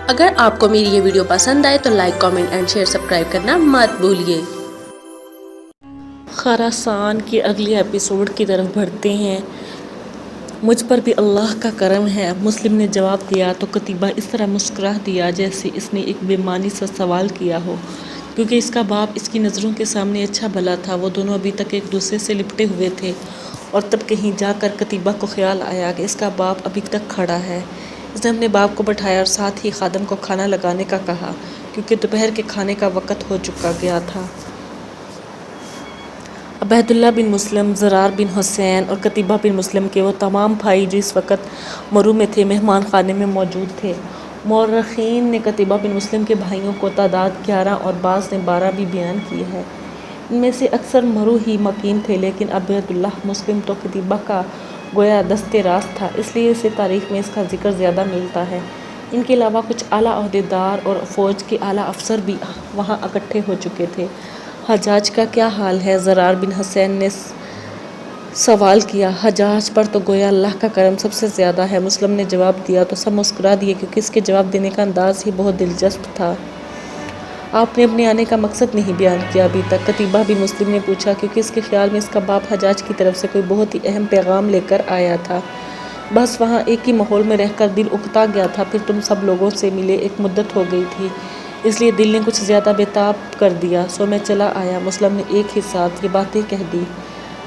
اگر آپ کو میری یہ ویڈیو پسند آئے تو like, comment and share, subscribe کرنا مت بھولیے۔ خراسان کے اگلے ایپیسوڈ کی طرف بڑھتے ہیں۔ مجھ پر بھی اللہ کا کرم ہے، مسلم نے جواب دیا تو قتیبہ اس طرح مسکرا دیا جیسے اس نے ایک بے معنی سا سوال کیا ہو، کیونکہ اس کا باپ اس کی نظروں کے سامنے اچھا بھلا تھا۔ وہ دونوں ابھی تک ایک دوسرے سے لپٹے ہوئے تھے اور تب کہیں جا کر قتیبہ کو خیال آیا کہ اس کا باپ ابھی تک کھڑا ہے۔ اس نے اپنے باپ کو بٹھایا اور ساتھ ہی خادم کو کھانا لگانے کا کہا، کیونکہ دوپہر کے کھانے کا وقت ہو چکا گیا تھا۔ عبیداللہ بن مسلم، زرار بن حسین اور قتیبہ بن مسلم کے وہ تمام بھائی جو اس وقت مرو میں تھے، مہمان خانے میں موجود تھے۔ مورخین نے قتیبہ بن مسلم کے بھائیوں کو تعداد 11 اور بعض نے 12 بھی بیان کی ہے۔ ان میں سے اکثر مرو ہی مقیم تھے، لیکن عبیداللہ مسلم تو قتیبہ کا گویا دست راست تھا، اس لیے اسے تاریخ میں اس کا ذکر زیادہ ملتا ہے۔ ان کے علاوہ کچھ اعلیٰ عہدیدار اور فوج کے اعلیٰ افسر بھی وہاں اکٹھے ہو چکے تھے۔ حجاج کا کیا حال ہے؟ زرار بن حسین نے سوال کیا۔ حجاج پر تو گویا اللہ کا کرم سب سے زیادہ ہے، مسلم نے جواب دیا تو سب مسکرا دیے، کیونکہ اس کے جواب دینے کا انداز ہی بہت دلچسپ تھا۔ آپ نے اپنے آنے کا مقصد نہیں بیان کیا ابھی تک، قتیبہ بن مسلم نے پوچھا، کیونکہ اس کے خیال میں اس کا باپ حجاج کی طرف سے کوئی بہت ہی اہم پیغام لے کر آیا تھا۔ بس وہاں ایک ہی ماحول میں رہ کر دل اکتا گیا تھا، پھر تم سب لوگوں سے ملے ایک مدت ہو گئی تھی، اس لیے دل نے کچھ زیادہ بےتاب کر دیا، سو میں چلا آیا۔ مسلم نے ایک ہی ساتھ یہ باتیں کہہ دی،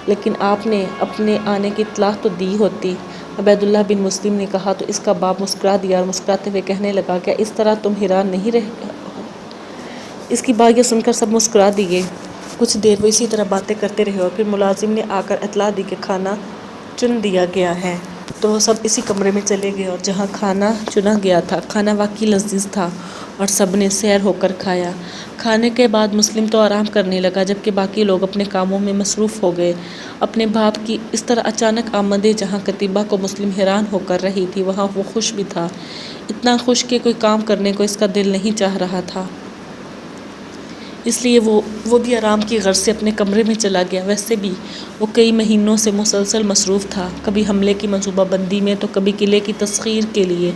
لیکن آپ نے اپنے آنے کی اطلاع تو دی ہوتی۔ عبیداللہ بن مسلم نے کہا تو اس کا باپ مسکرا دیا اور مسکراتے ہوئے کہنے لگا، کیا اس طرح تم حیران نہیں رہے؟ اس کی بات یہ سن کر سب مسکرا دیے۔ کچھ دیر وہ اسی طرح باتیں کرتے رہے اور پھر ملازم نے آ کر اطلاع دی کہ کھانا چن دیا گیا ہے، تو وہ سب اسی کمرے میں چلے گئے اور جہاں کھانا چنا گیا تھا۔ کھانا واقعی لذیذ تھا اور سب نے سیر ہو کر کھایا۔ کھانے کے بعد مسلم تو آرام کرنے لگا، جبکہ باقی لوگ اپنے کاموں میں مصروف ہو گئے۔ اپنے باپ کی اس طرح اچانک آمدِ جہاں قتیبہ کو مسلم حیران ہو کر رہی تھی، وہاں وہ خوش بھی تھا، اتنا خوش کہ کوئی کام کرنے کو اس کا دل نہیں چاہ رہا تھا۔ اس لیے وہ بھی آرام کی غرض سے اپنے کمرے میں چلا گیا۔ ویسے بھی وہ کئی مہینوں سے مسلسل مصروف تھا، کبھی حملے کی منصوبہ بندی میں تو کبھی قلعے کی تسخیر کے لیے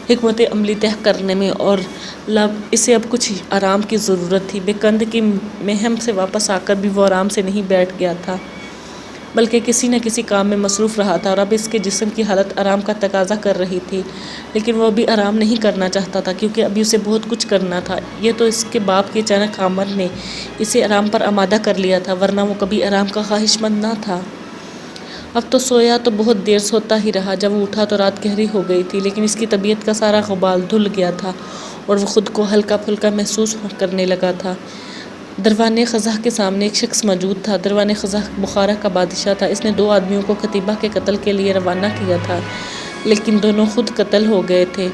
حکمت عملی طے کرنے میں، اور اسے اب کچھ آرام کی ضرورت تھی۔ بیکند کی مہم سے واپس آ کر بھی وہ آرام سے نہیں بیٹھ گیا تھا، بلکہ کسی نہ کسی کام میں مصروف رہا تھا، اور اب اس کے جسم کی حالت آرام کا تقاضا کر رہی تھی، لیکن وہ ابھی آرام نہیں کرنا چاہتا تھا، کیونکہ ابھی اسے بہت کچھ کرنا تھا۔ یہ تو اس کے باپ کی اچانک آمد نے اسے آرام پر آمادہ کر لیا تھا، ورنہ وہ کبھی آرام کا خواہش مند نہ تھا۔ اب تو سویا تو بہت دیر سوتا ہی رہا، جب وہ اٹھا تو رات گہری ہو گئی تھی، لیکن اس کی طبیعت کا سارا غبار دھل گیا تھا اور وہ خود کو ہلکا پھلکا محسوس کرنے لگا تھا۔ دروانِ خزاں کے سامنے ایک شخص موجود تھا۔ دروانِ خزاں بخارا کا بادشاہ تھا۔ اس نے 2 آدمیوں کو قتیبہ کے قتل کے لیے روانہ کیا تھا، لیکن دونوں خود قتل ہو گئے تھے۔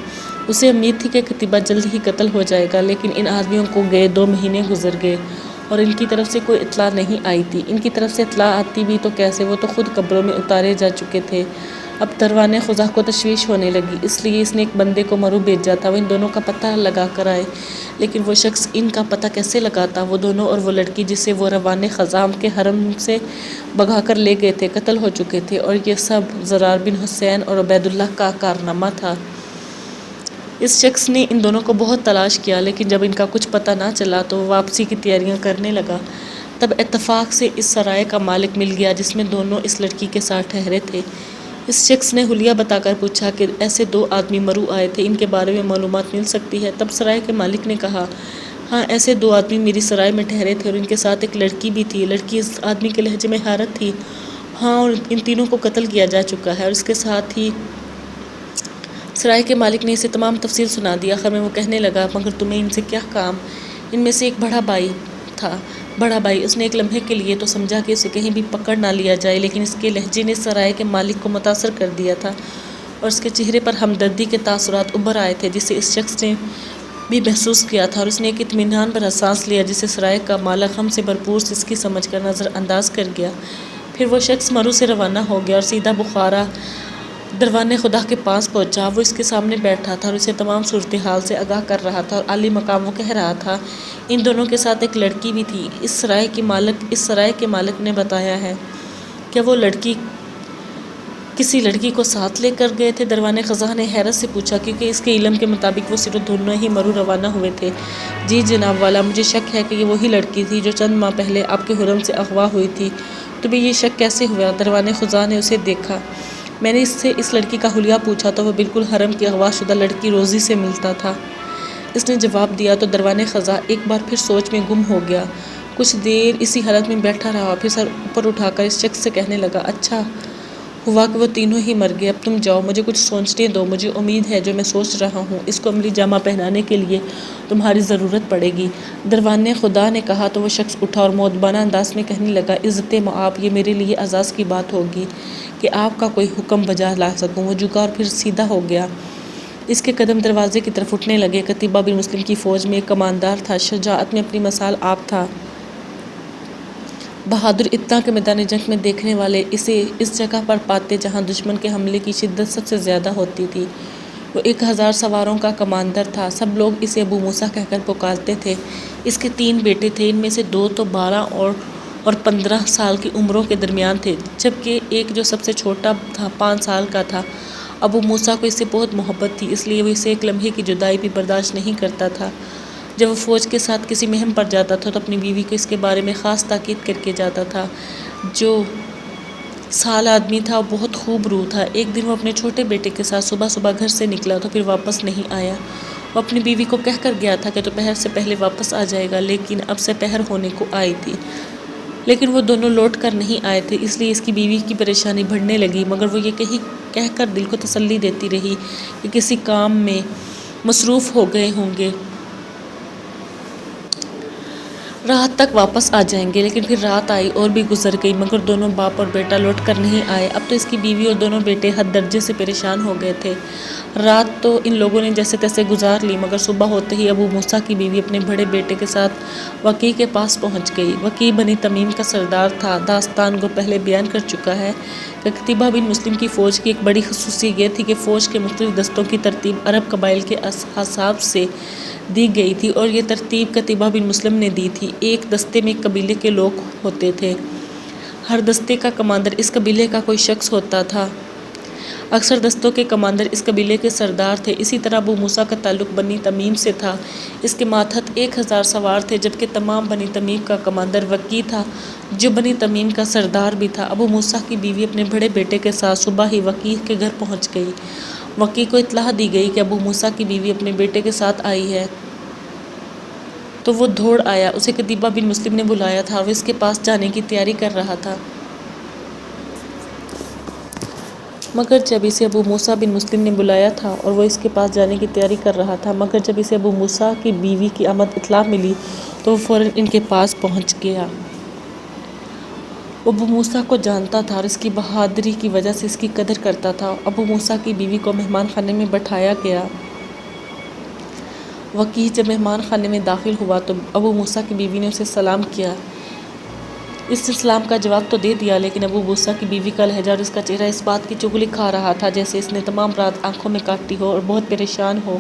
اسے امید تھی کہ قتیبہ جلد ہی قتل ہو جائے گا، لیکن ان آدمیوں کو گئے 2 مہینے گزر گئے اور ان کی طرف سے کوئی اطلاع نہیں آئی تھی۔ ان کی طرف سے اطلاع آتی بھی تو کیسے، وہ تو خود قبروں میں اتارے جا چکے تھے۔ اب دروانِ خزاں کو تشویش ہونے لگی، اس لیے اس نے ایک بندے کو مرو بھیجا تھا وہ ان دونوں کا پتہ لگا کر آئے، لیکن وہ شخص ان کا پتہ کیسے لگاتا؟ وہ دونوں اور وہ لڑکی جسے وہ روانِ خزاں کے حرم سے بھگا کر لے گئے تھے، قتل ہو چکے تھے، اور یہ سب زرار بن حسین اور عبیداللہ کا کارنامہ تھا۔ اس شخص نے ان دونوں کو بہت تلاش کیا، لیکن جب ان کا کچھ پتہ نہ چلا تو وہ واپسی کی تیاریاں کرنے لگا۔ تب اتفاق سے اس سرائے کا مالک مل گیا جس میں دونوں اس لڑکی کے ساتھ ٹھہرے تھے۔ اس شخص نے حلیہ بتا کر پوچھا کہ ایسے 2 آدمی مرو آئے تھے، ان کے بارے میں معلومات مل سکتی ہے؟ تب سرائے کے مالک نے کہا، ہاں، ایسے 2 آدمی میری سرائے میں ٹھہرے تھے اور ان کے ساتھ ایک لڑکی بھی تھی۔ لڑکی اس آدمی کے لہجے میں حیرت تھی، ہاں، اور ان تینوں کو قتل کیا جا چکا ہے، اور اس کے ساتھ ہی سرائے کے مالک نے اسے تمام تفصیل سنا دی۔ آخر میں وہ کہنے لگا، مگر تمہیں ان سے کیا کام؟ ان میں سے ایک بڑا بھائی تھا۔ بڑا بھائی، اس نے ایک لمحے کے لیے تو سمجھا کہ اسے کہیں بھی پکڑ نہ لیا جائے، لیکن اس کے لہجے نے سرائے کے مالک کو متاثر کر دیا تھا اور اس کے چہرے پر ہمدردی کے تاثرات ابھر آئے تھے، جسے اس شخص نے بھی محسوس کیا تھا، اور اس نے ایک اطمینان بھرا سانس لیا جسے سرائے کا مالک غم سے بھرپور سسکی سمجھ کر نظر انداز کر گیا۔ پھر وہ شخص مرو سے روانہ ہو گیا اور سیدھا بخارا دروانِ خدا کے پاس پہنچا۔ وہ اس کے سامنے بیٹھا تھا اور اسے تمام صورتحال سے آگاہ کر رہا تھا، اور عالی مقام وہ کہہ رہا تھا، ان دونوں کے ساتھ ایک لڑکی بھی تھی، اس سرائے کے مالک نے بتایا ہے۔ کیا وہ لڑکی کسی لڑکی کو ساتھ لے کر گئے تھے؟ دروان خزاں نے حیرت سے پوچھا، کیونکہ اس کے علم کے مطابق وہ صرف دونوں ہی مرو روانہ ہوئے تھے۔ جی جناب والا، مجھے شک ہے کہ یہ وہی لڑکی تھی جو چند ماہ پہلے آپ کے حرم سے اغوا ہوئی تھی۔ تمہیں یہ شک کیسے ہوا؟ دروان خزاں نے اسے دیکھا۔ میں نے اس سے اس لڑکی کا حلیہ پوچھا تو وہ بالکل حرم کی اغوا شدہ لڑکی روزی سے ملتا تھا، اس نے جواب دیا۔ تو دروان خزاں ایک بار پھر سوچ میں گم ہو گیا، کچھ دیر اسی حالت میں بیٹھا رہا، پھر سر اوپر اٹھا کر اس شخص سے کہنے لگا، اچھا ہوا کہ وہ تینوں ہی مر گئے، اب تم جاؤ، مجھے کچھ سوچنے دو، مجھے امید ہے جو میں سوچ رہا ہوں اس کو عملی جامہ پہنانے کے لیے تمہاری ضرورت پڑے گی۔ دروان خدا نے کہا تو وہ شخص اٹھا اور مؤدبانہ انداز میں کہنے لگا، عزت مآب، یہ میرے لیے اعزاز کی بات ہوگی کہ آپ کا کوئی حکم بجا لا سکوں۔ وہ جھکا اور پھر سیدھا ہو گیا۔ اس کے قدم دروازے کی طرف اٹھنے لگے۔ قتیبہ بن مسلم کی فوج میں ایک کماندار تھا، شجاعت میں اپنی مثال آپ تھا، بہادر، اتنا کہ میدان جنگ میں دیکھنے والے اسے اس جگہ پر پاتے جہاں دشمن کے حملے کی شدت سب سے زیادہ ہوتی تھی۔ وہ 1000 سواروں کا کماندر تھا، سب لوگ اسے ابو موسیٰ کہہ کر پکارتے تھے۔ اس کے 3 بیٹے تھے، ان میں سے 2 تو 12 اور 15 سال کی عمروں کے درمیان تھے، جبکہ ایک جو سب سے چھوٹا تھا 5 سال کا تھا۔ ابو موسیٰ کو اس سے بہت محبت تھی، اس لیے وہ اسے ایک لمحے کی جدائی بھی برداشت نہیں کرتا تھا۔ جب وہ فوج کے ساتھ کسی مہم پر جاتا تھا تو اپنی بیوی کو اس کے بارے میں خاص تاکید کر کے جاتا تھا۔ جو سال آدمی تھا وہ بہت خوب روح تھا۔ ایک دن وہ اپنے چھوٹے بیٹے کے ساتھ صبح گھر سے نکلا تو پھر واپس نہیں آیا۔ وہ اپنی بیوی کو کہہ کر گیا تھا کہ دوپہر سے پہلے واپس آ جائے گا، لیکن اب سپہر ہونے کو آئی تھی، لیکن وہ دونوں لوٹ کر نہیں آئے تھے۔ اس لیے اس کی بیوی کی پریشانی بڑھنے لگی، مگر وہ یہ کہہ کر دل کو تسلی دیتی رہی کہ کسی کام میں مصروف ہو گئے ہوں گے، رات تک واپس آ جائیں گے۔ لیکن پھر رات آئی اور بھی گزر گئی، مگر دونوں باپ اور بیٹا لوٹ کر نہیں آئے۔ اب تو اس کی بیوی اور دونوں بیٹے حد درجے سے پریشان ہو گئے تھے۔ رات تو ان لوگوں نے جیسے تیسے گزار لی، مگر صبح ہوتے ہی ابو موسیٰ کی بیوی اپنے بڑے بیٹے کے ساتھ وقیع کے پاس پہنچ گئی۔ وقیع بنی تمیم کا سردار تھا۔ داستان کو پہلے بیان کر چکا ہے کہ قتیبہ بن مسلم کی فوج کی ایک بڑی خصوصیت یہ تھی کہ فوج کے مختلف دستوں کی ترتیب عرب قبائل کے حساب سے دی گئی تھی، اور یہ ترتیب قتیبہ بن مسلم نے دی تھی۔ ایک دستے میں ایک قبیلے کے لوگ ہوتے تھے، ہر دستے کا کمانڈر اس قبیلے کا کوئی شخص ہوتا تھا۔ اکثر دستوں کے کمانڈر اس قبیلے کے سردار تھے۔ اسی طرح ابو موسیٰ کا تعلق بنی تمیم سے تھا۔ اس کے ماتحت 1000 سوار تھے، جبکہ تمام بنی تمیم کا کمانڈر وقیع تھا، جو بنی تمیم کا سردار بھی تھا۔ ابو موسیٰ کی بیوی اپنے بڑے بیٹے کے ساتھ صبح ہی وقیع کے گھر پہنچ گئی۔ وقیع کو اطلاع دی گئی کہ ابو موسیٰ کی بیوی اپنے بیٹے کے ساتھ آئی ہے، تو وہ دوڑ آیا۔ اسے قتیبہ بن مسلم نے بلایا تھا اور وہ اس کے پاس جانے کی تیاری کر رہا تھا، مگر جب اسے ابو موسیٰ کی بیوی کی آمد اطلاع ملی تو وہ فوراً ان کے پاس پہنچ گیا۔ وہ ابو موسیٰ کو جانتا تھا اور اس کی بہادری کی وجہ سے اس کی قدر کرتا تھا۔ ابو موسیٰ کی بیوی کو مہمان خانے میں بٹھایا گیا۔ وقیع جب مہمان خانے میں داخل ہوا تو ابو موسیٰ کی بیوی نے اسے سلام کیا۔ اس نے سلام کا جواب تو دے دیا، لیکن ابو موسیٰ کی بیوی کا لہجہ اور اس کا چہرہ اس بات کی چغلی کھا رہا تھا جیسے اس نے تمام رات آنکھوں میں کاٹی ہو اور بہت پریشان ہو۔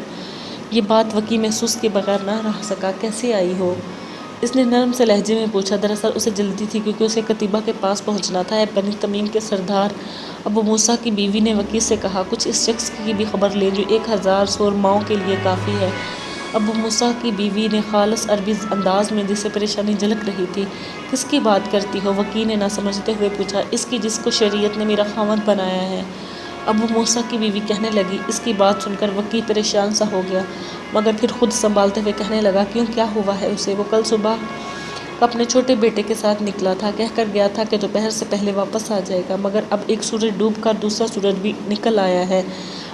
یہ بات وقیع محسوس کے بغیر نہ رہ سکا، کیسے آئی ہو؟ اس نے نرم سے لہجے میں پوچھا۔ دراصل اسے جلدی تھی، کیونکہ اسے قتیبہ کے پاس پہنچنا تھا۔ اے بنی تمیم کے سردار، ابو موسیٰ کی بیوی نے وقیع سے کہا، کچھ اس شخص کی بھی خبر لیں جو 1000 سورماؤں کے لیے کافی ہے۔ ابو موسیٰ کی بیوی نے خالص عربی انداز میں، جس سے پریشانی جھلک رہی تھی، کس کی بات کرتی ہو؟ وقیع نے نہ سمجھتے ہوئے پوچھا۔ اس کی جس کو شریعت نے میرا خاوند بنایا ہے، ابو موسیٰ کی بیوی کہنے لگی۔ اس کی بات سن کر وقیع پریشان سا ہو گیا، مگر پھر خود سنبھالتے ہوئے کہنے لگا، کیوں، کیا ہوا ہے اسے؟ وہ کل صبح اپنے چھوٹے بیٹے کے ساتھ نکلا تھا، کہہ کر گیا تھا کہ دوپہر سے پہلے واپس آ جائے گا، مگر اب ایک سورج ڈوب کر دوسرا سورج بھی نکل آیا ہے،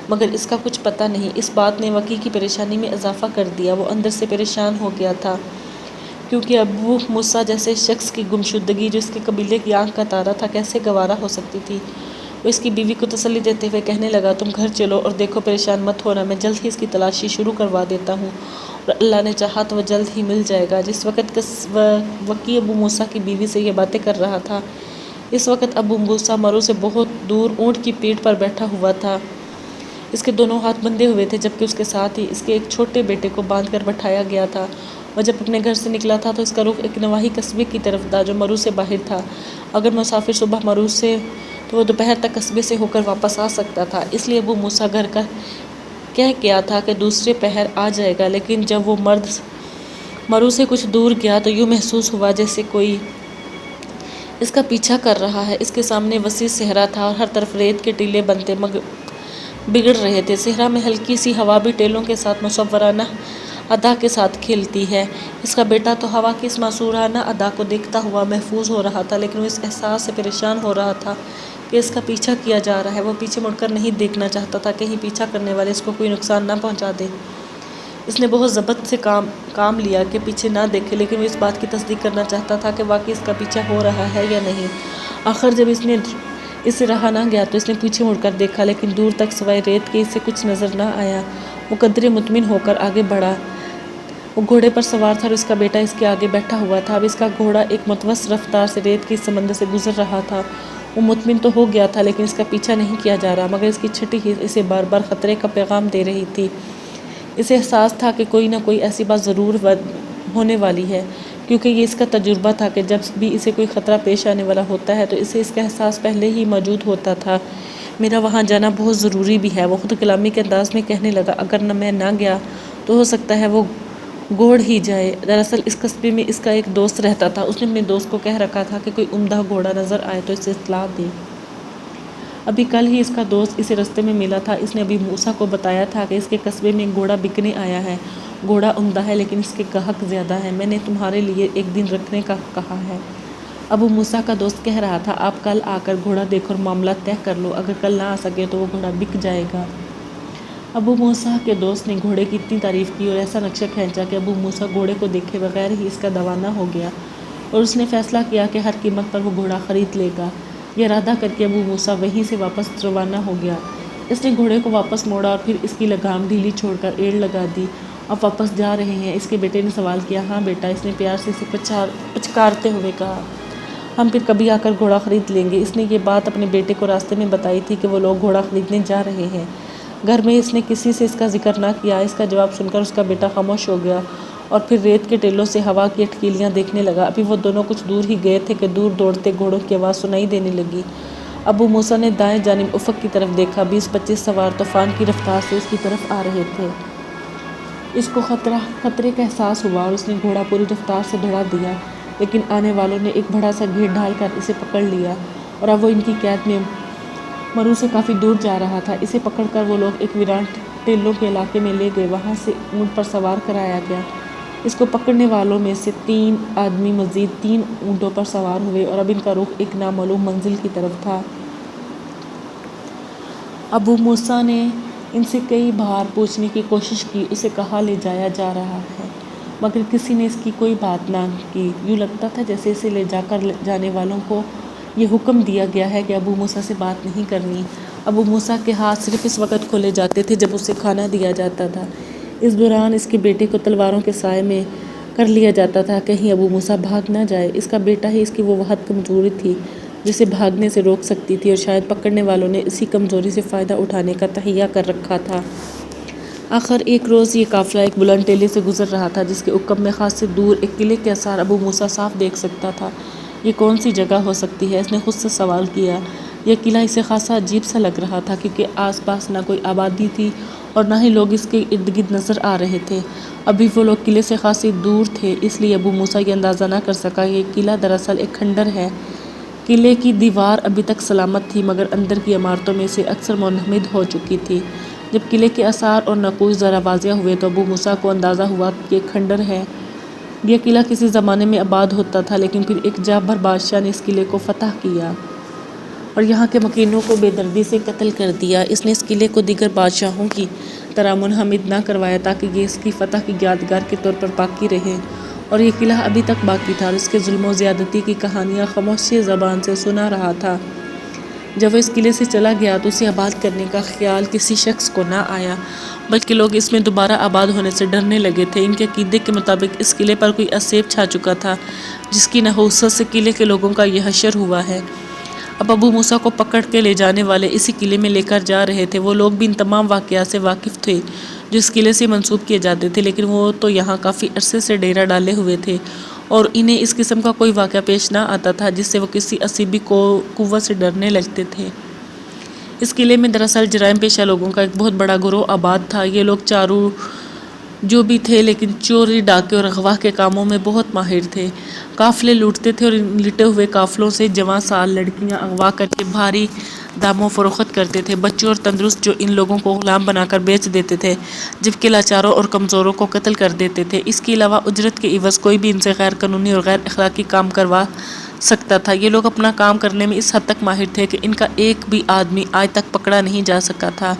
مگر اس کا کچھ پتہ نہیں۔ اس بات نے وقیع کی پریشانی میں اضافہ کر دیا۔ وہ اندر سے پریشان ہو گیا تھا، کیونکہ ابو موسیٰ جیسے شخص کی گمشدگی، جو اس کے قبیلے کی آنکھ کا تارا تھا، کیسے گوارا ہو سکتی تھی۔ وہ اس کی بیوی کو تسلی دیتے ہوئے کہنے لگا، تم گھر چلو اور دیکھو، پریشان مت ہونا، میں جلد ہی اس کی تلاشی شروع کروا دیتا ہوں، اور اللہ نے چاہا تو وہ جلد ہی مل جائے گا۔ جس وقت وقیع ابو موسیٰ کی بیوی سے یہ باتیں کر رہا تھا، اس وقت ابو موسیٰ مرو سے بہت دور اونٹ کی پیٹھ پر بیٹھا ہوا تھا۔ اس کے دونوں ہاتھ بندھے ہوئے تھے، جبکہ اس کے ساتھ ہی اس کے ایک چھوٹے بیٹے کو باندھ کر بٹھایا گیا تھا۔ وہ جب اپنے گھر سے نکلا تھا تو اس کا رخ ایک نواحی قصبے کی طرف تھا جو مرو سے باہر تھا۔ اگر مسافر صبح مرو سے تو وہ دوپہر تک قصبے سے ہو کر واپس آ سکتا تھا، اس لیے ابو موسیٰ گھر کا کہہ گیا تھا کہ دوسرے پہر آ جائے گا، لیکن جب وہ مرو سے کچھ دور گیا تو یوں محسوس ہوا جیسے کوئی اس کا پیچھا کر رہا ہے۔ اس کے سامنے وسیع صحرا تھا اور ہر طرف ریت کے ٹیلے بنتے بگڑ رہے تھے۔ صحرا میں ہلکی سی ہوا بھی ٹیلوں کے ساتھ مصورانہ ادا کے ساتھ کھیلتی ہے۔ اس کا بیٹا تو ہوا کی اس مصورانہ ادا کو دیکھتا ہوا محفوظ ہو رہا تھا، لیکن وہ اس احساس سے پریشان ہو رہا تھا کہ اس کا پیچھا کیا جا رہا ہے۔ وہ پیچھے مڑ کر نہیں دیکھنا چاہتا تھا، کہیں پیچھا کرنے والے اس کو کوئی نقصان نہ پہنچا دے۔ اس نے بہت ضبط سے کام لیا کہ پیچھے نہ دیکھے، لیکن وہ اس بات کی تصدیق کرنا چاہتا تھا کہ واقعی اس کا پیچھا ہو رہا ہے یا نہیں۔ آخر جب اس سے رہا نہ گیا تو اس نے پیچھے مڑ کر دیکھا، لیکن دور تک سوائے ریت کے اسے کچھ نظر نہ آیا۔ وہ قدرے مطمئن ہو کر آگے بڑھا۔ وہ گھوڑے پر سوار تھا اور اس کا بیٹا اس کے آگے بیٹھا ہوا تھا۔ اب اس کا گھوڑا ایک متوسط رفتار سے ریت کے اس سمندر سے گزر رہا تھا۔ وہ مطمئن تو ہو گیا تھا، لیکن اس کا پیچھا نہیں کیا جا رہا، مگر اس کی چھٹی ہی اسے بار بار خطرے کا پیغام دے رہی تھی۔ اسے احساس تھا کہ کوئی نہ کوئی ایسی بات ضرور ہونے والی ہے، کیونکہ یہ اس کا تجربہ تھا کہ جب بھی اسے کوئی خطرہ پیش آنے والا ہوتا ہے تو اسے اس کا احساس پہلے ہی موجود ہوتا تھا۔ میرا وہاں جانا بہت ضروری بھی ہے، وہ خود کلامی کے انداز میں کہنے لگا۔ اگر میں نہ گیا تو ہو سکتا ہے وہ گوڑ ہی جائے۔ دراصل اس قصبے میں اس کا ایک دوست رہتا تھا۔ اس نے اپنے دوست کو کہہ رکھا تھا کہ کوئی عمدہ گھوڑا نظر آئے تو اسے اطلاع دے۔ ابھی کل ہی اس کا دوست اسے رستے میں ملا تھا۔ اس نے ابو موسیٰ کو بتایا تھا کہ اس کے قصبے میں ایک گھوڑا بکنے آیا ہے۔ گھوڑا عمدہ ہے، لیکن اس کے گاہک زیادہ ہیں۔ میں نے تمہارے لیے ایک دن رکھنے کا کہا ہے۔ ابو موسیٰ کا دوست کہہ رہا تھا، آپ کل آ کر گھوڑا دیکھو اور معاملہ طے کر لو۔ اگر کل نہ آ سکے تو وہ گھوڑا بک جائے گا۔ ابو موسیٰ کے دوست نے گھوڑے کی اتنی تعریف کی اور ایسا نقشہ کھینچا کہ ابو موسیٰ گھوڑے کو دیکھے بغیر ہی اس کا دیوانہ ہو گیا، اور اس نے فیصلہ کیا کہ ہر قیمت پر وہ گھوڑا خرید لے گا۔ یہ ارادہ کر کے ابو موسیٰ وہیں سے واپس روانہ ہو گیا۔ اس نے گھوڑے کو واپس موڑا اور پھر اس کی لگام ڈھیلی چھوڑ کر ایڑ لگا دی۔ اب واپس جا رہے ہیں؟ اس کے بیٹے نے سوال کیا۔ ہاں بیٹا، اس نے پیار سے اسے پچکارتے ہوئے کہا۔ ہم پھر کبھی آ کر گھوڑا خرید لیں گے۔ اس نے یہ بات اپنے بیٹے کو راستے میں بتائی تھی کہ وہ لوگ گھوڑا خریدنے جا رہے ہیں۔ گھر میں اس نے کسی سے اس کا ذکر نہ کیا۔ اس کا جواب سن کر اس کا بیٹا خاموش ہو گیا اور پھر ریت کے ٹیلوں سے ہوا کی اٹکیلیاں دیکھنے لگا۔ ابھی وہ دونوں کچھ دور ہی گئے تھے کہ دور دوڑتے گھوڑوں کی آواز سنائی دینے لگی۔ ابو موسیٰ نے دائیں جانب افق کی طرف دیکھا۔ 20-25 سوار طوفان کی رفتار سے اس کی طرف آ رہے تھے۔ اس کو خطرے کا احساس ہوا اور اس نے گھوڑا پوری رفتار سے دوڑا دیا، لیکن آنے والوں نے ایک بڑا سا گھیڑ ڈال کر اسے پکڑ لیا اور اب وہ ان کی قید میں مرو سے کافی دور جا رہا تھا۔ اسے پکڑ کر وہ لوگ ایک ویران ٹیلوں کے علاقے میں لے گئے۔ وہاں سے اونٹ پر سوار کرایا گیا۔ اس کو پکڑنے والوں میں سے 3 آدمی مزید 3 اونٹوں پر سوار ہوئے اور اب ان کا رخ ایک نامعلوم منزل کی طرف تھا۔ ابو موسیٰ نے ان سے کئی بار پوچھنے کی کوشش کی، اسے کہاں لے جایا جا رہا ہے، مگر کسی نے اس کی کوئی بات نہ کی۔ یوں لگتا تھا جیسے اسے لے جانے والوں کو یہ حکم دیا گیا ہے کہ ابو موسیٰ سے بات نہیں کرنی۔ ابو موسیٰ کے ہاتھ صرف اس وقت کھولے جاتے تھے جب اسے کھانا دیا جاتا تھا۔ اس دوران اس کے بیٹے کو تلواروں کے سائے میں کر لیا جاتا تھا، کہیں ابو موسیٰ بھاگ نہ جائے۔ اس کا بیٹا ہی اس کی وہ واحد کمزوری تھی جسے بھاگنے سے روک سکتی تھی، اور شاید پکڑنے والوں نے اسی کمزوری سے فائدہ اٹھانے کا تہیہ کر رکھا تھا۔ آخر ایک روز یہ قافلہ ایک بلند ٹیلے سے گزر رہا تھا جس کے عقب میں خاصے دور ایک قلعے کے آثار ابو موسیٰ صاف دیکھ سکتا تھا۔ یہ کون سی جگہ ہو سکتی ہے؟ اس نے خود سے سوال کیا۔ یہ قلعہ اسے خاصا عجیب سا لگ رہا تھا، کیونکہ آس پاس نہ کوئی آبادی تھی اور نہ ہی لوگ اس کے ارد گرد نظر آ رہے تھے۔ ابھی وہ لوگ قلعے سے خاصی دور تھے، اس لیے ابو موسیٰ یہ اندازہ نہ کر سکا کہ یہ قلعہ دراصل ایک کھنڈر ہے۔ قلعے کی دیوار ابھی تک سلامت تھی، مگر اندر کی عمارتوں میں سے اکثر منہدم ہو چکی تھی۔ جب قلعے کے آثار اور نقوش ذرا واضح ہوئے تو ابو موسیٰ کو اندازہ ہوا کہ یہ کھنڈر ہے۔ یہ قلعہ کسی زمانے میں آباد ہوتا تھا، لیکن پھر ایک جاں بحر بادشاہ نے اس قلعے کو فتح کیا اور یہاں کے مکینوں کو بے دردی سے قتل کر دیا۔ اس نے اس قلعے کو دیگر بادشاہوں کی طرح منہدم نہ کروایا تاکہ یہ اس کی فتح کی یادگار کے طور پر باقی رہے، اور یہ قلعہ ابھی تک باقی تھا اور اس کے ظلم و زیادتی کی کہانیاں خاموش زبان سے سنا رہا تھا۔ جب وہ اس قلعے سے چلا گیا تو اسے آباد کرنے کا خیال کسی شخص کو نہ آیا، بلکہ لوگ اس میں دوبارہ آباد ہونے سے ڈرنے لگے تھے۔ ان کے عقیدے کے مطابق اس قلعے پر کوئی اسیب چھا چکا تھا جس کی نحوست سے قلعے کے لوگوں کا یہ حشر ہوا ہے۔ اب ابو موسیٰ کو پکڑ کے لے جانے والے اسی قلعے میں لے کر جا رہے تھے۔ وہ لوگ بھی ان تمام واقعات سے واقف تھے جو اس قلعے سے منسوب کیے جاتے تھے، لیکن وہ تو یہاں کافی عرصے سے ڈیرا ڈالے ہوئے تھے اور انہیں اس قسم کا کوئی واقعہ پیش نہ آتا تھا جس سے وہ کسی اسیبی قوت سے ڈرنے لگتے تھے۔ اس قلعے میں دراصل جرائم پیشہ لوگوں کا ایک بہت بڑا گروہ آباد تھا۔ یہ لوگ چاروں جو بھی تھے لیکن چوری، ڈاکے اور اغوا کے کاموں میں بہت ماہر تھے۔ قافلے لوٹتے تھے اور ان لٹے ہوئے قافلوں سے جواں سال لڑکیاں اغوا کر کے بھاری داموں فروخت کرتے تھے۔ بچوں اور تندرست جو ان لوگوں کو غلام بنا کر بیچ دیتے تھے، جبکہ لاچاروں اور کمزوروں کو قتل کر دیتے تھے۔ اس کے علاوہ اجرت کے عوض کوئی بھی ان سے غیر قانونی اور غیر اخلاقی کام کروا سکتا تھا۔ یہ لوگ اپنا کام کرنے میں اس حد تک ماہر تھے کہ ان کا ایک بھی آدمی آج تک پکڑا نہیں جا سکا تھا۔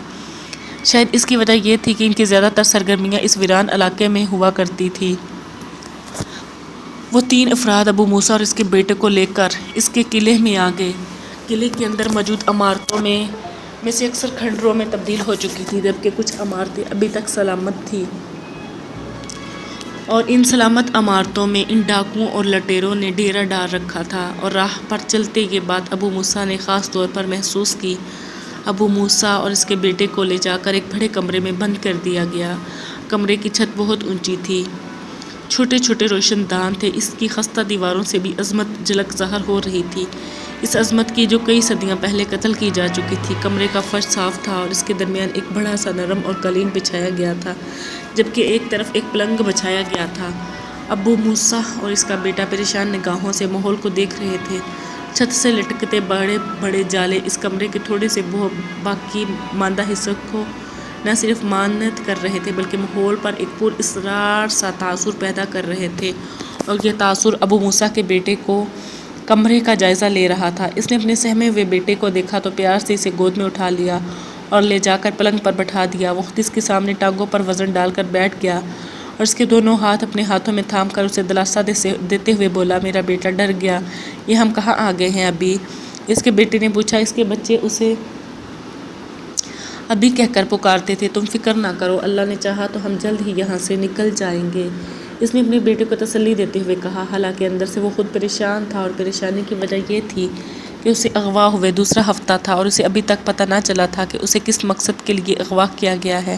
شاید اس کی وجہ یہ تھی کہ ان کی زیادہ تر سرگرمیاں اس ویران علاقے میں ہوا کرتی تھی۔ وہ 3 افراد ابو موسیٰ اور اس کے بیٹے کو لے کر اس کے قلعے میں آ گئے۔ قلعے کے اندر موجود عمارتوں میں سے اکثر کھنڈروں میں تبدیل ہو چکی تھی، جبکہ کچھ عمارتیں ابھی تک سلامت تھیں، اور ان سلامت عمارتوں میں ان ڈاکوؤں اور لٹیروں نے ڈیرا ڈال رکھا تھا۔ اور راہ پر چلتے یہ بات ابو موسیٰ نے خاص طور پر محسوس کی۔ ابو موسیٰ اور اس کے بیٹے کو لے جا کر ایک بڑے کمرے میں بند کر دیا گیا۔ کمرے کی چھت بہت اونچی تھی، چھوٹے چھوٹے روشن دان تھے، اس کی خستہ دیواروں سے بھی عظمت جھلک ظاہر ہو رہی تھی، اس عظمت کی جو کئی صدیاں پہلے قتل کی جا چکی تھی۔ کمرے کا فرش صاف تھا اور اس کے درمیان ایک بڑا سا نرم اور قالین بچھایا گیا تھا، جبکہ ایک طرف ایک پلنگ بچھایا گیا تھا۔ ابو موسیٰ اور اس کا بیٹا پریشان نگاہوں سے ماحول کو دیکھ رہے تھے۔ چھت سے لٹکتے بڑے بڑے جالے اس کمرے کے تھوڑے سے باقی ماندہ حصے کو نہ صرف مانند کر رہے تھے بلکہ ماحول پر ایک پر اسرار سا تاثر پیدا کر رہے تھے، اور یہ تاثر ابو موسیٰ کے بیٹے کو کمرے کا جائزہ لے رہا تھا۔ اس نے اپنے سہمے ہوئے بیٹے کو دیکھا تو پیار سے اسے گود میں اٹھا لیا اور لے جا کر پلنگ پر بٹھا دیا۔ وہ خود اس کے سامنے ٹانگوں پر وزن ڈال کر بیٹھ گیا اور اس کے دونوں ہاتھ اپنے ہاتھوں میں تھام کر اسے دلاسا دیتے ہوئے بولا، میرا بیٹا ڈر گیا، یہ ہم کہاں آ گئے ہیں ابھی؟ اس کے بیٹے نے پوچھا۔ اس کے بچے اسے ابھی کہہ کر پکارتے تھے، تم فکر نہ کرو، اللہ نے چاہا تو ہم جلد ہی یہاں سے نکل جائیں گے۔ اس نے اپنے بیٹے کو تسلی دیتے ہوئے کہا، حالانکہ اندر سے وہ خود پریشان تھا، اور پریشانی کی وجہ یہ تھی کہ اسے اغوا ہوئے دوسرا ہفتہ تھا اور اسے ابھی تک پتہ نہ چلا تھا کہ اسے کس مقصد کے لیے اغوا کیا گیا ہے،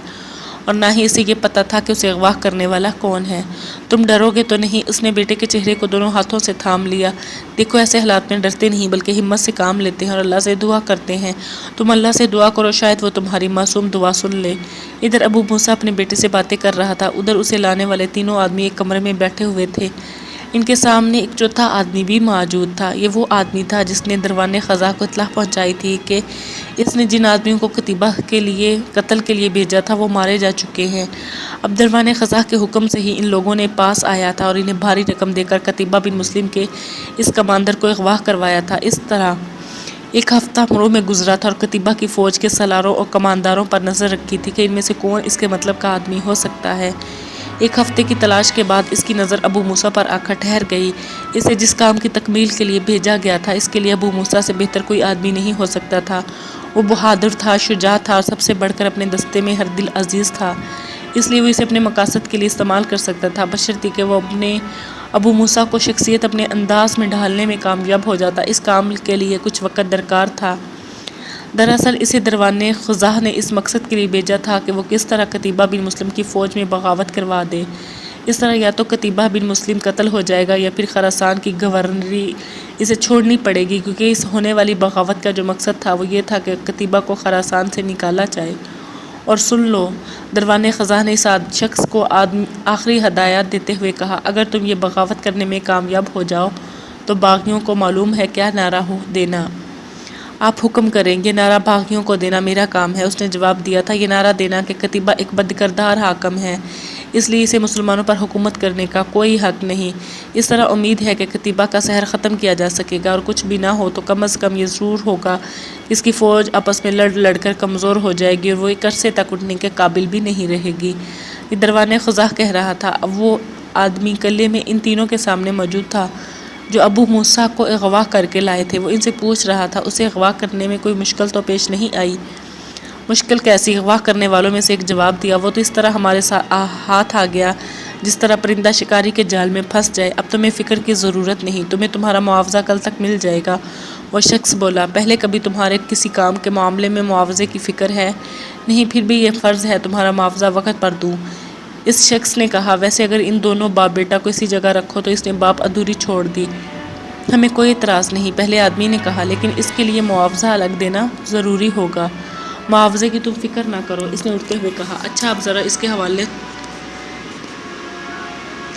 اور نہ ہی اسے یہ پتہ تھا کہ اسے اغوا کرنے والا کون ہے۔ تم ڈرو گے تو نہیں؟ اس نے بیٹے کے چہرے کو دونوں ہاتھوں سے تھام لیا۔ دیکھو، ایسے حالات میں ڈرتے نہیں بلکہ ہمت سے کام لیتے ہیں اور اللہ سے دعا کرتے ہیں۔ تم اللہ سے دعا کرو، شاید وہ تمہاری معصوم دعا سن لے۔ ادھر ابو موسیٰ اپنے بیٹے سے باتیں کر رہا تھا، ادھر اسے لانے والے تینوں آدمی ایک کمرے میں بیٹھے ہوئے تھے۔ ان کے سامنے ایک چوتھا آدمی بھی موجود تھا۔ یہ وہ آدمی تھا جس نے دروان خزاں کو اطلاع پہنچائی تھی کہ اس نے جن آدمیوں کو قتیبہ کے لیے قتل کے لیے بھیجا تھا وہ مارے جا چکے ہیں۔ اب دروان خزاں کے حکم سے ہی ان لوگوں نے پاس آیا تھا اور انہیں بھاری رقم دے کر قتیبہ بن مسلم کے اس کماندر کو اغوا کروایا تھا۔ اس طرح ایک ہفتہ مرو میں گزرا تھا اور قتیبہ کی فوج کے سالاروں اور کمانداروں پر نظر رکھی تھی کہ ان میں سے کون اس کے مطلب کا آدمی ہو سکتا ہے۔ ایک ہفتے کی تلاش کے بعد اس کی نظر ابو موسیٰ پر آ کر ٹھہر گئی۔ اسے جس کام کی تکمیل کے لیے بھیجا گیا تھا، اس کے لیے ابو موسیٰ سے بہتر کوئی آدمی نہیں ہو سکتا تھا۔ وہ بہادر تھا، شجاع تھا اور سب سے بڑھ کر اپنے دستے میں ہر دل عزیز تھا، اس لیے وہ اسے اپنے مقاصد کے لیے استعمال کر سکتا تھا، بشرطیکہ کہ وہ اپنے ابو موسیٰ کو شخصیت اپنے انداز میں ڈھالنے میں کامیاب ہو جاتا۔ اس کام کے لیے کچھ وقت درکار تھا۔ دراصل اسے دروان خزاں نے اس مقصد کے لیے بھیجا تھا کہ وہ کس طرح قتیبہ بن مسلم کی فوج میں بغاوت کروا دے۔ اس طرح یا تو قتیبہ بن مسلم قتل ہو جائے گا یا پھر خراسان کی گورنری اسے چھوڑنی پڑے گی، کیونکہ اس ہونے والی بغاوت کا جو مقصد تھا وہ یہ تھا کہ قتیبہ کو خراسان سے نکالا جائے۔ اور سن لو، دروان خزاں نے اس شخص کو آخری ہدایات دیتے ہوئے کہا، اگر تم یہ بغاوت کرنے میں کامیاب ہو جاؤ تو باغیوں کو معلوم ہے کیا نعرہ دینا آپ حکم کریں گے۔ نعرہ باغیوں کو دینا میرا کام ہے۔ اس نے جواب دیا تھا، یہ نعرہ دینا کہ قتیبہ ایک بدکردار حاکم ہے، اس لیے اسے مسلمانوں پر حکومت کرنے کا کوئی حق نہیں۔ اس طرح امید ہے کہ قتیبہ کا سحر ختم کیا جا سکے گا، اور کچھ بھی نہ ہو تو کم از کم یہ ضرور ہوگا کہ اس کی فوج آپس میں لڑ کر کمزور ہو جائے گی اور وہ ایک عرصے تک اٹھنے کے قابل بھی نہیں رہے گی۔ یہ دروان خزاں کہہ رہا تھا۔ اب وہ آدمی قلعے میں ان تینوں کے سامنے موجود تھا جو ابو موسیٰ کو اغوا کر کے لائے تھے۔ وہ ان سے پوچھ رہا تھا، اسے اغوا کرنے میں کوئی مشکل تو پیش نہیں آئی؟ مشکل کیسی؟ اغوا کرنے والوں میں سے ایک جواب دیا، وہ تو اس طرح ہمارے ہاتھ آ گیا جس طرح پرندہ شکاری کے جال میں پھنس جائے۔ اب تمہیں فکر کی ضرورت نہیں، تمہیں تمہارا معاوضہ کل تک مل جائے گا۔ وہ شخص بولا، پہلے کبھی تمہارے کسی کام کے معاملے میں معاوضے کی فکر ہے؟ نہیں، پھر بھی یہ فرض ہے تمہارا معاوضہ وقت پر دوں۔ اس شخص نے کہا ویسے اگر ان دونوں باپ بیٹا کو اسی جگہ رکھو تو اس نے باپ ادھوری چھوڑ دی۔ ہمیں کوئی اعتراض نہیں، پہلے آدمی نے کہا، لیکن اس کے لیے معاوضہ الگ دینا ضروری ہوگا۔ معاوضے کی تم فکر نہ کرو، اس نے اٹھتے ہوئے کہا۔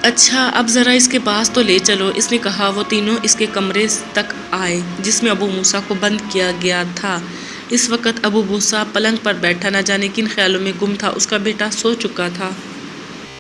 اچھا اب ذرا اس کے پاس تو لے چلو، اس نے کہا۔ وہ تینوں اس کے کمرے تک آئے جس میں ابو موسیٰ کو بند کیا گیا تھا۔ اس وقت ابو موسیٰ پلنگ پر بیٹھا نہ جانے کن خیالوں میں گم تھا۔ اس کا بیٹا سو چکا تھا۔